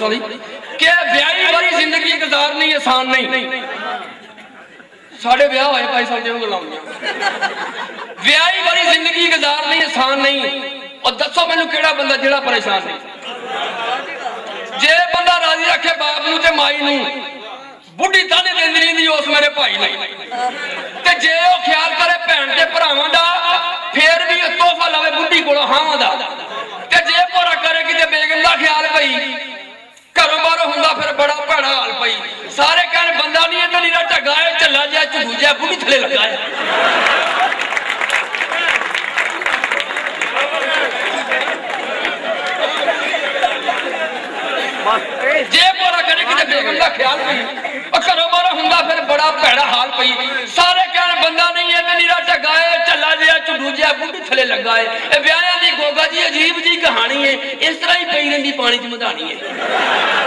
मसला कि ब्याही वाली जिंदगी गुजारनी आसान नहीं। साढ़े ब्याह होए भाई साहब जो गलाउंदियां ब्याही वाली जिंदगी गुजारनी आसान नहीं। और दसो मैनू केड़ा बंदा जेड़ा परेशान नहीं। जे बंदा राजी रखे बाप नूं ते माई नूं बुढ़ी ताने देंदी रहिंदी उस मेरे भाई ने ते जे ओ ख्याल करे भैन ते भरावां दा फिर भी तोहफा लवे बुढ़ी कोलों हावां दा ते जे पूरा करे कि बेगम दा ख्याल पई घरों बाहरों हुंदा फिर बड़ा भैड़ा हाल पई। सारे कहण बंदा नहीं इधर नीरा ढगा है झल्ला जिहा झुगू जिहा बुढ़ी थले लगा है। जे पूरा करे कि बेगम दा ख्याल पई घरों बाहरों हुंदा फिर बड़ा भैड़ा हाल पई। सारे कहण बंदा नहीं है नीरा ढगा है झल्ला जिहा झुगू जिहा बुढ़ी थले लगा है। ब्याह दी गोगा जी अजीब जी कहानी है। इस तरह ही पई रहिंदी पानी च मधानी है।